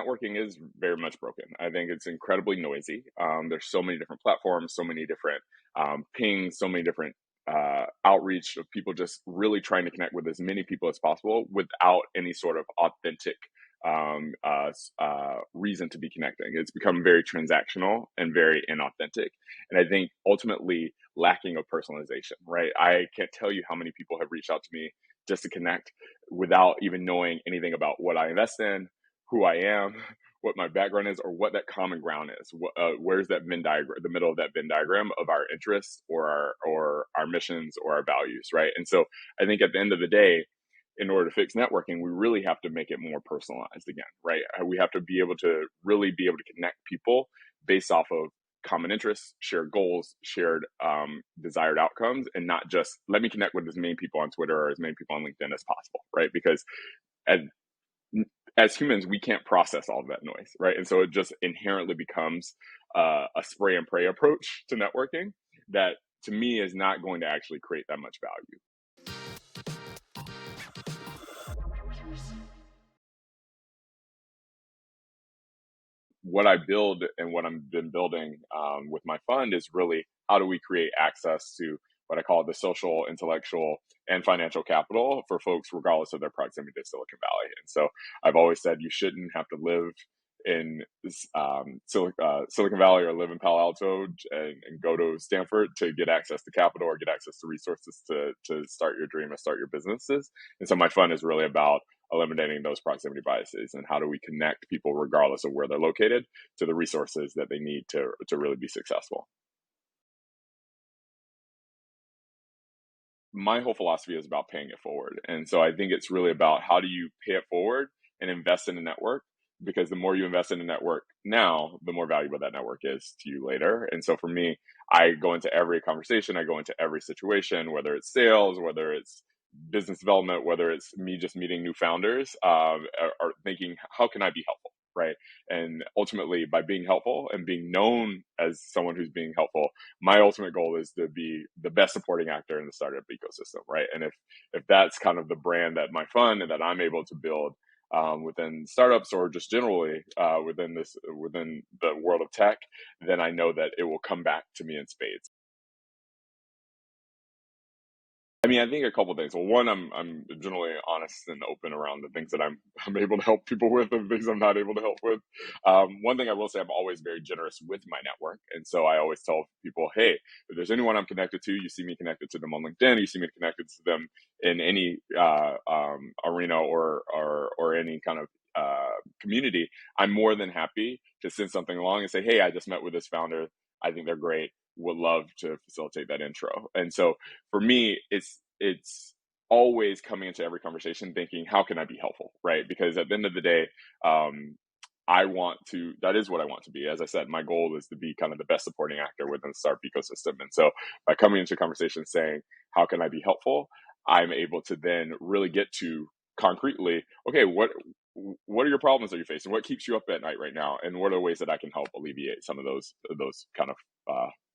networking is very much broken. I think it's incredibly noisy. There's so many different platforms, so many different pings, so many different outreach of people just really trying to connect with as many people as possible without any sort of authentic reason to be connecting. It's become very transactional and very inauthentic. And I think ultimately lacking of personalization, right? I can't tell you how many people have reached out to me just to connect without even knowing anything about what I invest in, who I am, what my background is, or what that common ground is. Where's that Venn diagram, the middle of that Venn diagram of our interests or our missions or our values, right? And so I think at the end of the day, in order to fix networking, we really have to make it more personalized again, right? We have to be able to really be able to connect people based off of common interests, shared goals, shared desired outcomes, and not just let me connect with as many people on Twitter or as many people on LinkedIn as possible, right? Because as, as humans, we can't process all of that noise, right? And so it just inherently becomes a spray and pray approach to networking that to me is not going to actually create that much value. What I build and what I've been building with my fund is really how do we create access to what I call the social, intellectual, and financial capital for folks, regardless of their proximity to Silicon Valley. And so I've always said you shouldn't have to live in Silicon Valley or live in Palo Alto and go to Stanford to get access to capital or get access to resources to start your dream and start your businesses. And so my fund is really about eliminating those proximity biases and how do we connect people regardless of where they're located to the resources that they need to really be successful. My whole philosophy is about paying it forward. And so I think it's really about how do you pay it forward and invest in a network, because the more you invest in a network now, the more valuable that network is to you later. And so for me, I go into every conversation, I go into every situation, whether it's sales, whether it's business development, whether it's me just meeting new founders, or thinking, how can I be helpful? Right. And ultimately, by being helpful and being known as someone who's being helpful, my ultimate goal is to be the best supporting actor in the startup ecosystem. Right. And if that's kind of the brand that my fund and that I'm able to build within startups or just generally within the world of tech, then I know that it will come back to me in spades. I mean, I think a couple of things. Well, one, I'm generally honest and open around the things that I'm able to help people with and things I'm not able to help with. One thing I will say, I'm always very generous with my network, and so I always tell people, hey, if there's anyone I'm connected to, you see me connected to them on LinkedIn, you see me connected to them in any arena or any kind of community. I'm more than happy to send something along and say, hey, I just met with this founder. I think they're great. Would love to facilitate that intro. And so for me, it's always coming into every conversation thinking, how can I be helpful, right? Because at the end of the day, that is what I want to be. As I said, my goal is to be kind of the best supporting actor within the startup ecosystem. And so by coming into conversations saying, how can I be helpful? I'm able to then really get to concretely, okay, what are your problems that you're facing? What keeps you up at night right now? And what are the ways that I can help alleviate some of those kind of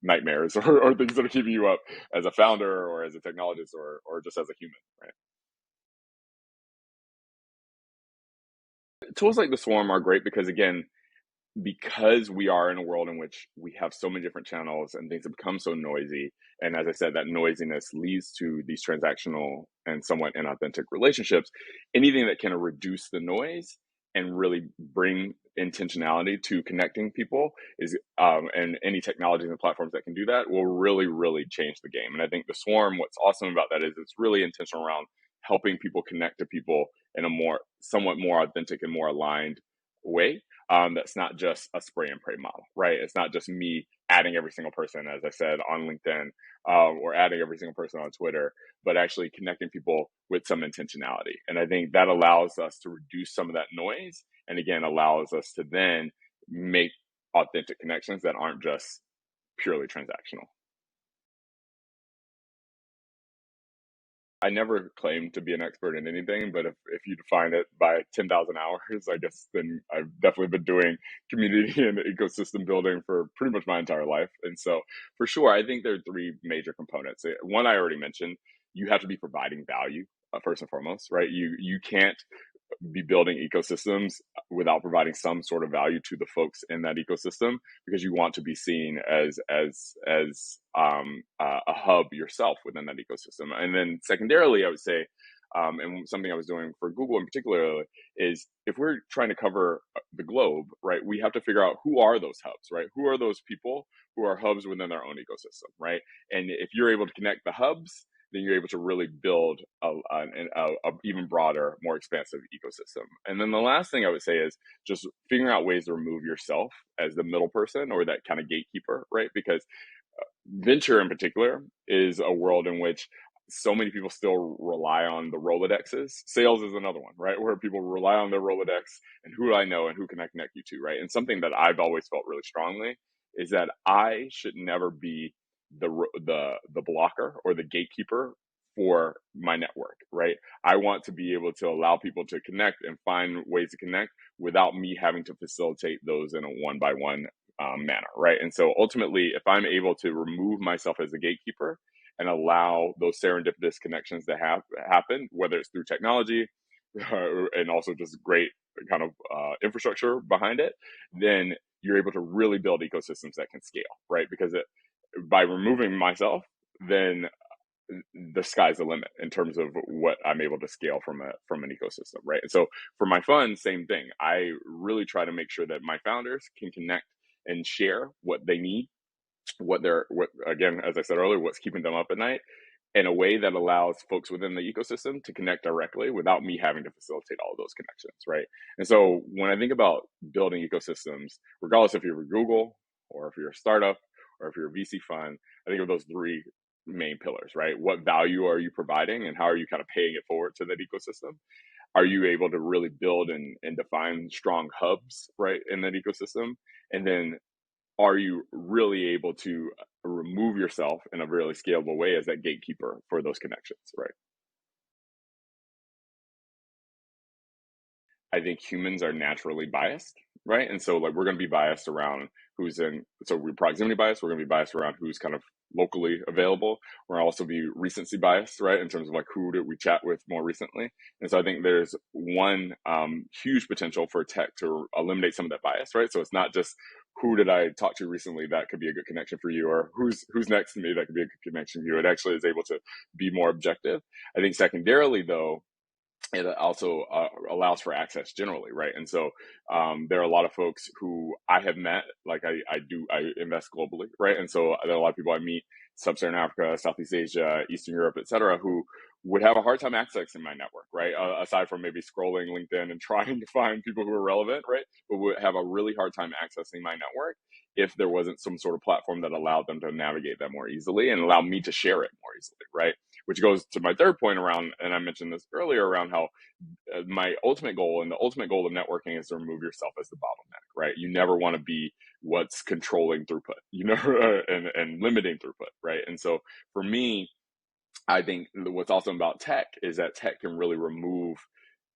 nightmares or things that are keeping you up as a founder or as a technologist or just as a human, right? Tools like the Swarm are great because again, because we are in a world in which we have so many different channels and things have become so noisy, and as I said, that noisiness leads to these transactional and somewhat inauthentic relationships. Anything that can reduce the noise and really bring intentionality to connecting people is and any technologies and platforms that can do that will really change the game. And I think the Swarm, what's awesome about that is it's really intentional around helping people connect to people in a somewhat more authentic and more aligned way. That's not just a spray and pray model, right? It's not just me adding every single person, as I said, on LinkedIn, or adding every single person on Twitter, but actually connecting people with some intentionality. And I think that allows us to reduce some of that noise, and again, allows us to then make authentic connections that aren't just purely transactional. I never claim to be an expert in anything, but if you define it by 10,000 hours, I guess then I've definitely been doing community and ecosystem building for pretty much my entire life. And so for sure, I think there are three major components. One, I already mentioned, you have to be providing value first and foremost, right? You can't be building ecosystems without providing some sort of value to the folks in that ecosystem, because you want to be seen as a hub yourself within that ecosystem. And then secondarily, I would say, and something I was doing for Google in particular, is if we're trying to cover the globe, right, we have to figure out who are those hubs, right? Who are those people who are hubs within their own ecosystem, right? And if you're able to connect the hubs, then you're able to really build a even broader, more expansive ecosystem. And then the last thing I would say is just figuring out ways to remove yourself as the middle person or that kind of gatekeeper, right? Because venture in particular is a world in which so many people still rely on the Rolodexes. Sales is another one, right? Where people rely on their Rolodex and who do I know and who can I connect you to, right? And something that I've always felt really strongly is that I should never be the blocker or the gatekeeper for my network, right? I want to be able to allow people to connect and find ways to connect without me having to facilitate those in a one by one manner, right? And so ultimately, if I'm able to remove myself as a gatekeeper and allow those serendipitous connections to happen, whether it's through technology and also just great kind of infrastructure behind it, then you're able to really build ecosystems that can scale, right? Because by removing myself, then the sky's the limit in terms of what I'm able to scale from an ecosystem, right? And so for my fund, same thing. I really try to make sure that my founders can connect and share what they need, what again, as I said earlier, what's keeping them up at night, in a way that allows folks within the ecosystem to connect directly without me having to facilitate all of those connections, right? And so when I think about building ecosystems, regardless if you're Google or if you're a startup or if you're a VC fund, I think of those three main pillars, right? What value are you providing and how are you kind of paying it forward to that ecosystem? Are you able to really build and define strong hubs, right, in that ecosystem? And then are you really able to remove yourself in a really scalable way as that gatekeeper for those connections, right? I think humans are naturally biased, right? And so like we're going to be biased around who's in. So we're proximity biased. We're going to be biased around who's kind of locally available. We're going to also be recency biased, right? In terms of like who did we chat with more recently. And so I think there's one huge potential for tech to eliminate some of that bias, right? So it's not just who did I talk to recently that could be a good connection for you, or who's next to me that could be a good connection for you. It actually is able to be more objective. I think secondarily though, it also allows for access generally, right? And so there are a lot of folks who I have met, like I invest globally, right? And so there are a lot of people I meet, sub-Saharan Africa, Southeast Asia, Eastern Europe, et cetera, who would have a hard time accessing my network, right? Aside from maybe scrolling LinkedIn and trying to find people who are relevant, right? But would have a really hard time accessing my network if there wasn't some sort of platform that allowed them to navigate that more easily and allow me to share it more easily, right? Which goes to my third point around, and I mentioned this earlier, around how my ultimate goal and the ultimate goal of networking is to remove yourself as the bottleneck, right? You never want to be what's controlling throughput, and limiting throughput, right? And so for me, I think what's awesome about tech is that tech can really remove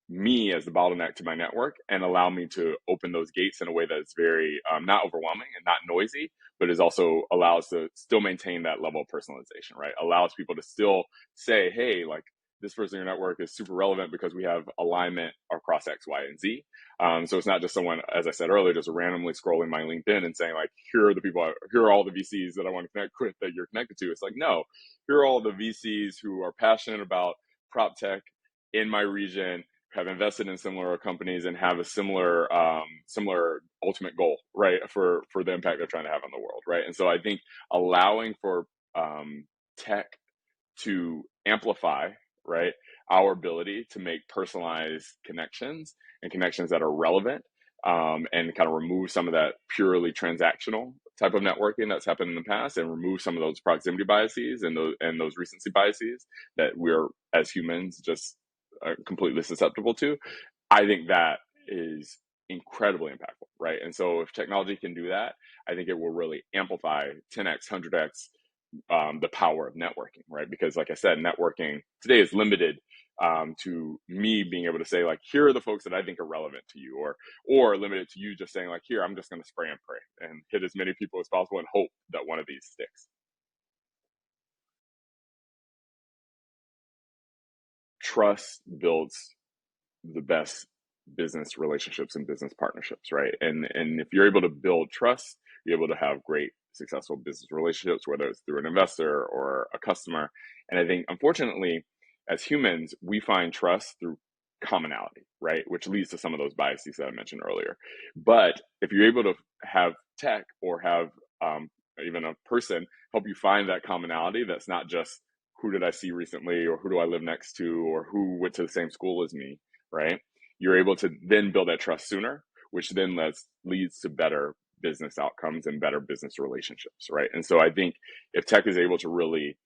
me as the bottleneck to my network and allow me to open those gates in a way that's very not overwhelming and not noisy, but is also allows to still maintain that level of personalization, right? Allows people to still say, hey, like this person in your network is super relevant because we have alignment across X, Y, and Z. So it's not just someone, as I said earlier, just randomly scrolling my LinkedIn and saying like, here are the people, here are all the VCs that I want to connect with that you're connected to. It's like, no, here are all the VCs who are passionate about prop tech in my region, have invested in similar companies and have a similar ultimate goal, right, for the impact they're trying to have on the world, right? And so I think allowing for tech to amplify, right, our ability to make personalized connections and connections that are relevant, and kind of remove some of that purely transactional type of networking that's happened in the past, and remove some of those proximity biases and those recency biases that we're as humans just completely susceptible to. I think that is incredibly impactful, right? And so if technology can do that, I think it will really amplify 10x, 100x the power of networking, right? Because like I said, networking today is limited to me being able to say like, here are the folks that I think are relevant to you, or limited to you just saying like, here, I'm just going to spray and pray and hit as many people as possible and hope that one of these sticks. Trust builds the best business relationships and business partnerships, right? And if you're able to build trust, you're able to have great successful business relationships, whether it's through an investor or a customer. And I think, unfortunately, as humans, we find trust through commonality, right? Which leads to some of those biases that I mentioned earlier. But if you're able to have tech or have even a person help you find that commonality, that's not just who did I see recently, or who do I live next to, or who went to the same school as me, right? You're able to then build that trust sooner, which then leads to better business outcomes and better business relationships, right? And so I think if tech is able to really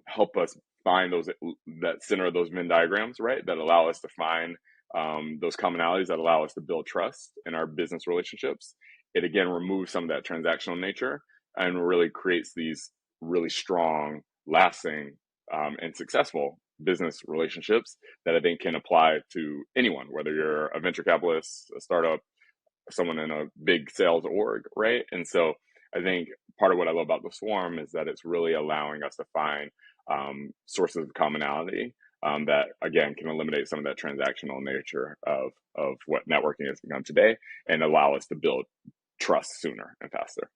help us find those, that center of those Venn diagrams, right, that allow us to find those commonalities that allow us to build trust in our business relationships, it again removes some of that transactional nature and really creates these really strong, lasting, and successful business relationships that I think can apply to anyone, whether you're a venture capitalist, a startup, someone in a big sales org, right? And so I think part of what I love about the Swarm is that it's really allowing us to find sources of commonality that again can eliminate some of that transactional nature of what networking has become today and allow us to build trust sooner and faster.